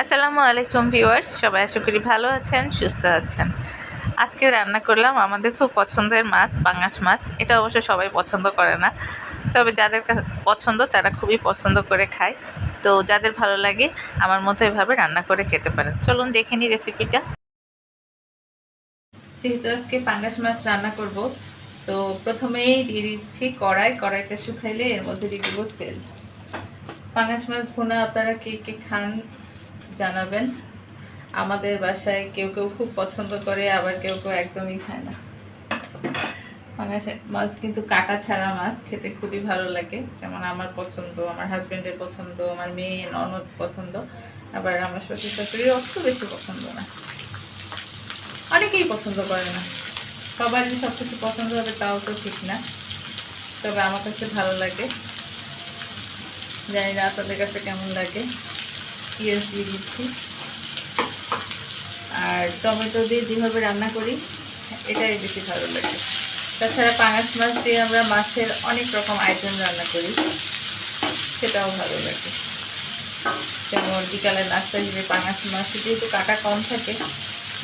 আসসালামু আলাইকুম ভিউয়ার্স, সবাই আশা করি ভালো আছেন, সুস্থ আছেন। আজকে রান্না করলাম আমাদের খুব পছন্দের মাছ, পাঙাশ মাছ। এটা অবশ্য সবাই পছন্দ করে না, তবে যাদের পছন্দ তারা খুবই পছন্দ করে খায়। তো যাদের ভালো লাগে আমার মতো এভাবে রান্না করে খেতে পারেন। চলুন দেখে নিই রেসিপিটা। যেহেতু আজকে পাঙাশ মাছ রান্না করব, তো প্রথমেই দিয়ে দিচ্ছি কড়াইতে শুকাইলে এর মধ্যে দিয়ে দিব তেল। পাঙাশ মাছ ভুনা আপনারা কে কে খান জানাবেন। আমাদের বাসায় কেউ কেউ খুব পছন্দ করে, আবার কেউ কেউ একদমই খায় না। পাঙাশ মাছ কিন্তু কাটা ছাড়া মাছ খেতে খুবই ভালো লাগে। যেমন আমার পছন্দ, আমার হাজবেন্ডের পছন্দ, আমার মেয়ে ননদ পছন্দ, আবার আমার শ্বশুর শাশুড়ির অত বেশি পছন্দ না। অনেকেই পছন্দ করে না। সবার যে সব কিছু পছন্দ হবে তাও তো ঠিক না, তবে আমার কাছে ভালো লাগে। জানি না আপনাদের কাছে কেমন লাগে। পেঁয়াজ দিয়ে দিচ্ছি, আর টমেটো দিয়ে যেভাবে রান্না করি এটাই বেশি ভালো লাগে। তাছাড়া পাঙাশ মাছ দিয়ে আমরা মাছের অনেক রকম আইটেম রান্না করি, সেটাও ভালো লাগে। যেমন বিকালের নাস্তা হিসেবে পাঙাশ মাছ যেহেতু কাটা কম থাকে,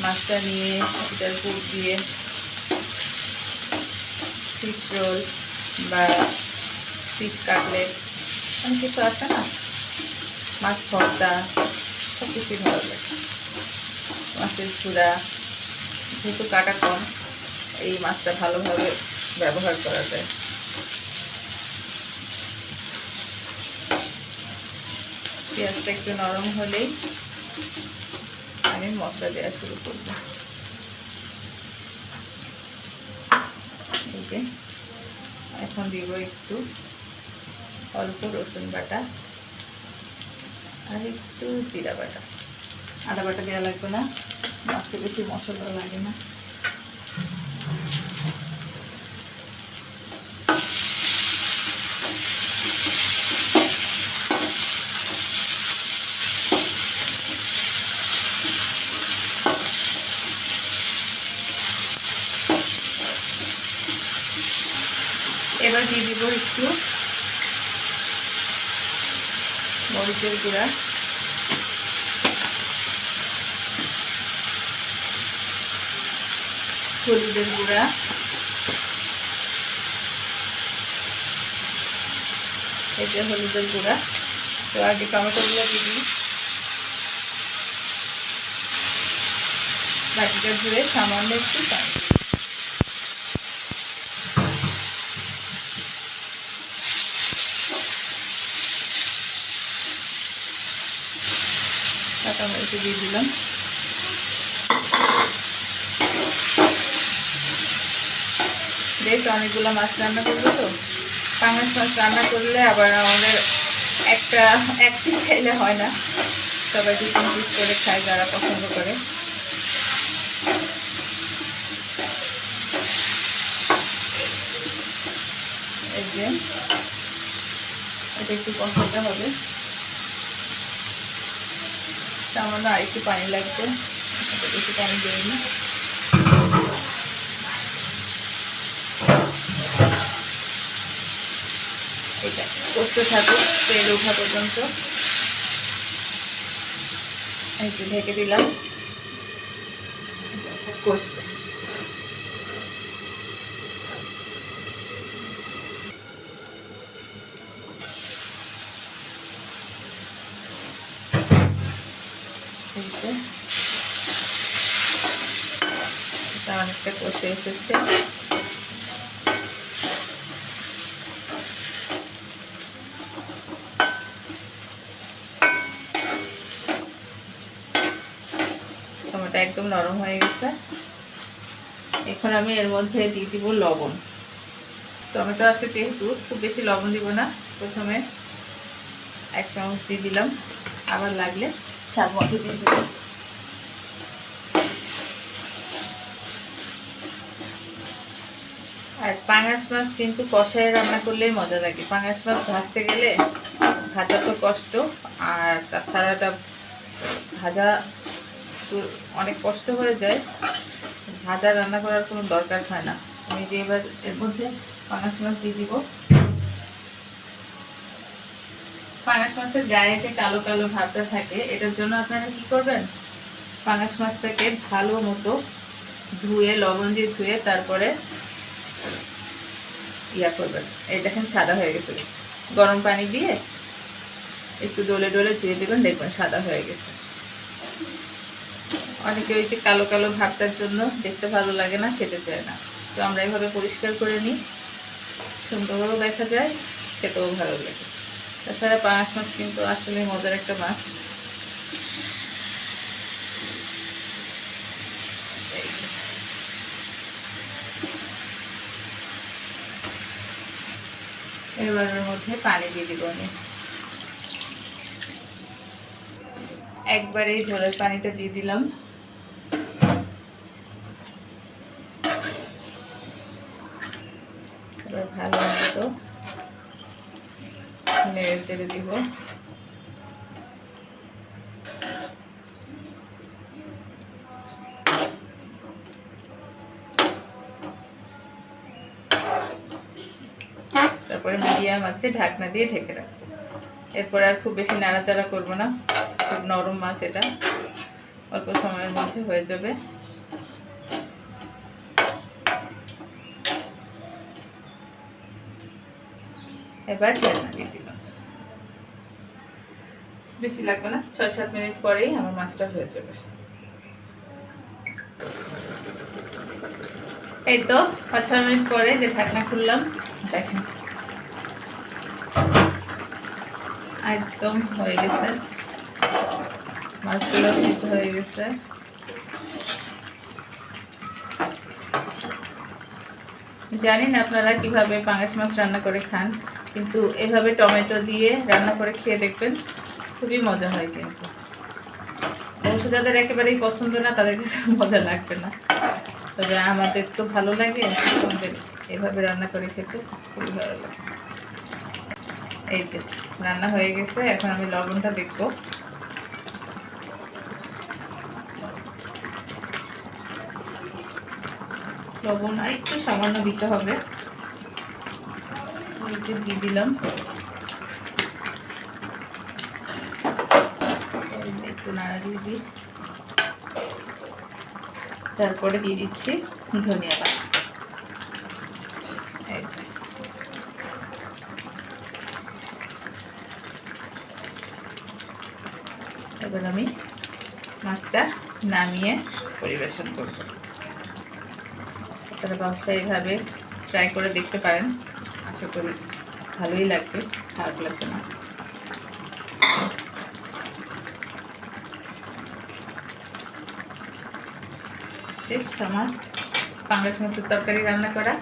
মাছটা নিয়ে এটার পুর দিয়ে ফিশ রোল বা ফিশ কাটলেট অনেক কিছু আছে না, মাছ ভর্তা, সব কিছুই ভালো লাগে। মাছের চূড়া, যেহেতু কাটা কম, এই মাছটা ভালোভাবে ব্যবহার করা যায়। পেঁয়াজটা একটু নরম হলেই আমি মশলা দেওয়া শুরু করব। এখন দিব একটু অল্প রসুন বাটা আর একটু জিরা বাটা। আদা বাটা দেওয়া লাগবে না, মাছে বেশি মশলা লাগে না। এবার দিয়ে দিব একটু মরিচের গুঁড়া, হলুদের গুঁড়া, এই যে হলুদের গুঁড়া। তো আগে টমেটোগুলো দিয়ে দিই, বাটিটা ধুয়ে সামান্য একটু পানি। কাঁচা মরিচ দিয়ে দিলাম। বেশ অনেকগুলো মাছ রান্না করবো, তো পাঙাশ মাছ রান্না করলে আবার আমাদের এক পিস খাইলে হয় না, সবাই 2-3 পিস করে খায় যারা পছন্দ করে। এই যে এটা একটু কষাতে হবে, সামান্য আর একটু পানি লাগবে, বেশি পানি দিইনি। এটা কষতে থাকুক তেল ওঠা পর্যন্ত। একটু ঢেকে দিলাম কষতে। এটা অনেকটা কষে এসেছে। টমেটো একদম নরম হয়ে গেছে। এখন আমি এর মধ্যে দিয়ে দিব লবণ। টমেটো আছে যেহেতু খুব বেশি লবণ দিব না, প্রথমে 1 চামচ দিয়ে দিলাম, আবার লাগলে স্বাদ মতো দিয়ে দিব। আর পাঙাশ মাছ কিন্তু কষায় রান্না করলেই মজা লাগে। পাঙাশ মাছ ভাজতে গেলে ভাজা তো কষ্ট, আর তাছাড়াটা ভাজা অনেক কষ্ট হয়ে যায়, ভাজা রান্না করার কোনো দরকার হয় না। আমি যে এবার এর মধ্যে পাঙাশ মাছ দিয়ে দিব। পাঙাশ মাছের গায়ে যে কালো কালো ভাবটা থাকে, এটার জন্য আপনারা কি করবেন, পাঙাশ মাছটাকে ভালো মতো ধুয়ে, লবণ দিয়ে ধুয়ে তারপরে ইয়া করবেন। এই দেখেন সাদা হয়ে গেছে, গরম পানি দিয়ে একটু ডলে ডলে ধুয়ে দেবেন, দেখবেন সাদা হয়ে গেছে। অনেকে ওই যে কালো কালো ভাবটার জন্য দেখতে ভালো লাগে না, খেতে চায় না। তো আমরা এভাবে পরিষ্কার করে নিই, সুন্দরও দেখা যায়, খেতেও ভালো লাগে। তাছাড়া পাঙাশ মাছ কিন্তু আসলে মজার একটা মাছ। এবারের মধ্যে পানি দিয়ে দিব আমি, একবারে ঝোলের পানিটা দিয়ে দিলাম। এবার ভালো মতো নেড়ে চেড়ে দিব। তারপরে মিডিয়াম আছে ঢাকনা দিয়ে ঢেকে রাখবো। এরপর আর খুব বেশি নাড়াচাড়া করব না, খুব নরম মাছ, এটা অল্প সময়ের মধ্যে হয়ে যাবে। এবার ঢাকনা দিয়ে দিলাম, বেশি লাগবে না, ৬-৭ মিনিট পরেই আমার মাছটা হয়ে যাবে। এই তো ৫-৬ মিনিট পরে যে ঢাকনা খুললাম, দেখেন একদম হয়ে গেছে, মাছগুলো সিদ্ধ হয়ে গেছে। জানি না আপনারা কিভাবে পাঙাশ মাছ রান্না করে খান, কিন্তু এভাবে টমেটো দিয়ে রান্না করে খেয়ে দেখবেন, খুবই মজা হয়। কিন্তু অবশ্য যাদের একেবারেই পছন্দ না, তাদের কাছে মজা লাগবে না, তবে আমাদের তো ভালো লাগে, আমাদের এভাবে রান্না করে খেতে খুবই ভালো লাগে। এই যে রান্না হয়ে গেছে, এখন আমি লবণটা দেখবো। লবণ আর একটু সামান্য দিতে হবে, দিয়ে দিলাম, একটু নাড়া দিয়ে দিই। তারপরে দিয়ে দিচ্ছি ধনিয়া পাতা। এবার আমি মাছটা নামিয়ে পরিবেশন করব। আপনারা বাসায় এইভাবে ট্রাই করে দেখতে পারেন, আশা করি ভালোই লাগবে, খারাপ লাগবে না। শেষ আমার পাঙাশ মাছের তরকারি রান্না করা।